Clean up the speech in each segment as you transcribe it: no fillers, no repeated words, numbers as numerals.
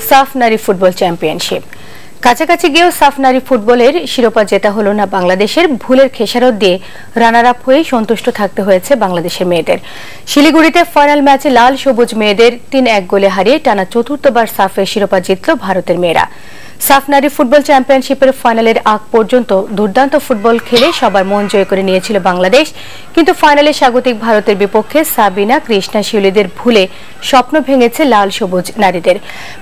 সাফ নারী football championship. কাছাকাছি গিয়েও সাফ নারী ফুটবলের শিরোপা জেতা হলো না বাংলাদেশের। ভুলের খেসারত দিয়ে রানার আপ হয়ে সন্তুষ্ট থাকতে হয়েছে বাংলাদেশের মেয়েদের। শিলিগুড়িতে ফাইনাল ম্যাচে লাল সবুজ মেয়েদের ৩-১ গোলে হারিয়ে টানা চতুর্থবার সাফের শিরোপা জিতল ভারতের মেয়েরা। সাফ নারী ফুটবল চ্যাম্পিয়নশিপের ফাইনালের আগ পর্যন্ত দুর্দান্ত ফুটবল খেলে সবার মন জয় করে নিয়েছিল বাংলাদেশ, কিন্তু ফাইনালে স্বাগতিক ভারতের বিপক্ষে সাবিনা কৃষ্ণা শিউলিদের ভুলে স্বপ্ন ভেঙেছে লাল সবুজ নারীদের।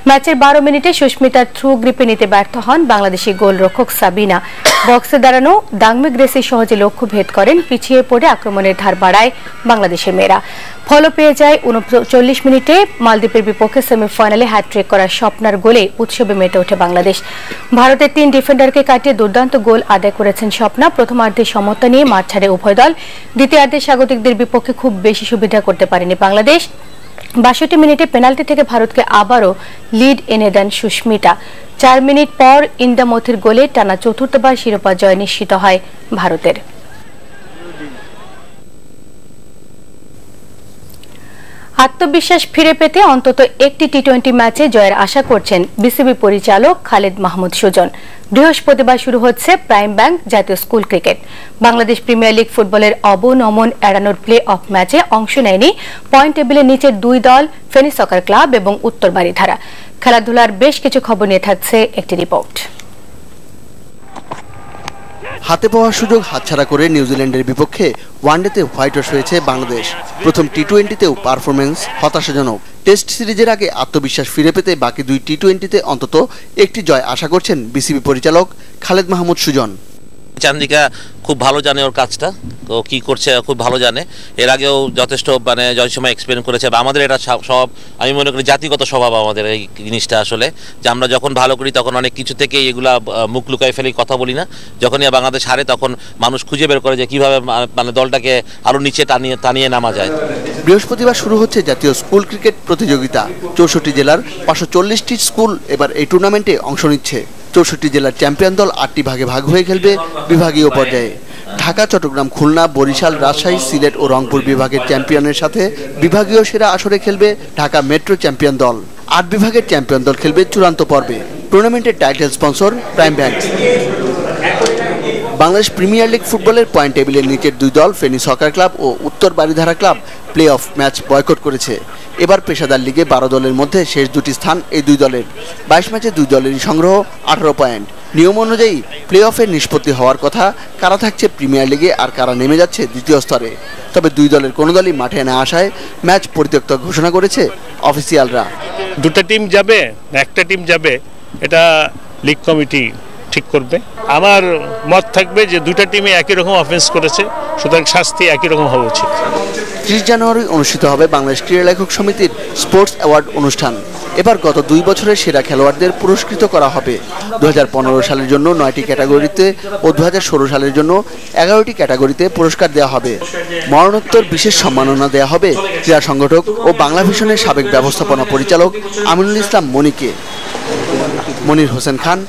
ম্যাচের ১২ মিনিটে সুস্মিতার থ্রু গ্রিপে নিতে ব্যর্থ হন বাংলাদেশি গোলরক্ষক সাবিনা। বক্সে দাঁড়ানো দাংমে গ্রেসি সহজে লক্ষ্য ভেদ করেন। পিছিয়ে পড়ে আক্রমণের ধার বাড়ায় বাংলাদেশের মেয়েরা। ফলও পেয়ে যায় ৩৯ মিনিটে মালদ্বীপের বিপক্ষে সেমিফাইনালে হ্যাটট্রিক করার স্বপ্নার গোলে উৎসবে মেতে ওঠে বাংলাদেশ। ভারতের ৩ ডিফেন্ডারকে কাটিয়ে দুর্দান্ত গোল আদায় করেছেন স্বপ্না। প্রথমার্ধে সমতা নিয়ে মাঠ ছাড়ে উভয় দল। দ্বিতীয়ার্ধে স্বাগতিকদের বিপক্ষে খুব বেশি সুবিধা করতে পারেনি বাংলাদেশ। ৬২ মিনিটে পেনাল্টি থেকে ভারতকে আবারও লিড এনে দেন সুস্মিতা। ৪ মিনিট পর ইন্দামথির গোলে টানা চতুর্থবার শিরোপা জয় নিশ্চিত হয় ভারতের। আত্মবিশ্বাস ফিরে পেতে অন্তত একটি টি-20 ম্যাচে জয়ের আশা করছেন বিসিবি পরিচালক খালেদ মাহমুদ সুজন। বৃহস্পতিবার শুরু হচ্ছে প্রাইম ব্যাংক জাতীয় school cricket. Bangladesh premier league ফুটবলের অবনমন এড়ানোর প্লে অফ ম্যাচে অংশ নেয়নি পয়েন্ট টেবিলের নিচের দুই দল ফেনী সকার ক্লাব এবং উত্তর বারিধারা। খেলাধুলার বেশ কিছু খবর নিয়ে থাকছে একটি রিপোর্ট। হাতে পাওয়া সুযোগ হাতছাড়া করে নিউজিল্যান্ডের বিপক্ষে ওয়ানডেতে হোয়াইট ওয়াশ হয়েছে বাংলাদেশ। প্রথম টি-20তেও পারফরমেন্স হতাশাজনক। টেস্ট সিরিজের আগে আত্মবিশ্বাস ফিরে পেতে বাকি দুই টি-20তে অন্তত একটি জয় আশা করছেন বিসিবি পরিচালক খালেদ মাহমুদ সুজন। চান্দিকা খুব ভালো জানে ওর কাজটা, তো কি করছে খুব ভালো জানে। এর আগেও যথেষ্ট যত সময় এক্সপেরিয়েন্স করেছে। আমাদের এটা স্বভাব, আমি মনে করি জাতিগত স্বভাব আমাদের এই জিনিসটা আসলে, যে আমরা যখন ভালো করি তখন অনেক কিছু থেকে এগুলা মুখ লুকাই ফেলি, কথা বলি না। যখনই বাংলাদেশ হারে তখন মানুষ খুঁজে বের করে যে কিভাবে দলটাকে আরো নিচে টানিয়ে নামা যায়। বৃহস্পতিবার শুরু হচ্ছে জাতীয় স্কুল ক্রিকেট প্রতিযোগিতা। ৬৪ জেলার ৫৪০টি স্কুল এবার এই টুর্নামেন্টে অংশ নিচ্ছে। ৬৪ জেলার চ্যাম্পিয়ন দল ৮টি ভাগে ভাগ হয়ে খেলবে বিভাগীয় পর্যায়ে। ঢাকা, চট্টগ্রাম, খুলনা, বরিশাল, রাজশাহী, সিলেট ও রংপুর বিভাগের চ্যাম্পিয়নের সাথে বিভাগীয় সেরা আসরে খেলবে ঢাকা মেট্রো চ্যাম্পিয়ন দল। ৮ বিভাগের চ্যাম্পিয়ন দল খেলবে চূড়ান্ত পর্বে। টুর্নামেন্টের title sponsor prime bank. Bangladesh premier league ফুটবলের পয়েন্ট টেবিলের নিচের দুই দল ফেনী সকার ক্লাব ও উত্তর Baridhara club play of match boycott করেছে। এবার পেশাদার লিগে ১২ দলের মধ্যে শেষ দুটি স্থান এই দুই দলের। ২২ ম্যাচে দুই দলেরই সংগ্রহ ১৮ পয়েন্ট। নিয়ম অনুযায়ী প্লে অফের নিষ্পত্তি হওয়ার কথা, কারা থাকছে প্রিমিয়ার লিগে আর কারা নেমে যাচ্ছে দ্বিতীয় স্তরে। তবে দুই দলের কোনো দলই মাঠে না আসায় ম্যাচ পরিত্যক্ত ঘোষণা করেছে অফিসিয়ালরা। দুটো টিম যাবে, একটা টিম যাবে, এটা লিগ কমিটি ঠিক করবে। আমার মত থাকবে যে দুটা টিমে একই রকম অফেন্স করেছে, সুতরাং শাস্তি একই রকম হওয়া উচিত। ৩০ জানুয়ারি অনুষ্ঠিত হবে বাংলাদেশ ক্রীড়া লেখক সমিতির স্পোর্টস অ্যাওয়ার্ড অনুষ্ঠান। এবার গত ২ বছরের সেরা খেলোয়াড়দের পুরস্কৃত করা হবে। ২০১৫ সালের জন্য ৯টি ক্যাটাগরিতে ও ২০১৬ সালের জন্য ১১টি ক্যাটাগরিতে পুরস্কার দেওয়া হবে। মরণোত্তর বিশেষ সম্মাননা দেওয়া হবে ক্রীড়া সংগঠক ও বাংলা ভিশনের সাবেক ব্যবস্থাপনা পরিচালক আমিনুল ইসলাম মনিকে। Monir Hossain Khan,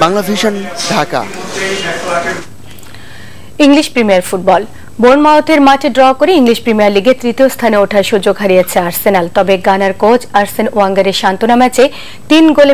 Bangla Vision, Dhaka. English Premier football. বোর্নমাউথের মাঠে ড্র করে ইংলিশ প্রিমিয়ার লিগে তৃতীয় স্থানে ওঠার সুযোগ হারিয়েছে আর্সেনাল। তবে গানার কোচ আর্সেন ওয়াঙ্গারের সান্ত্বনা ম্যাচে ৩ গোলে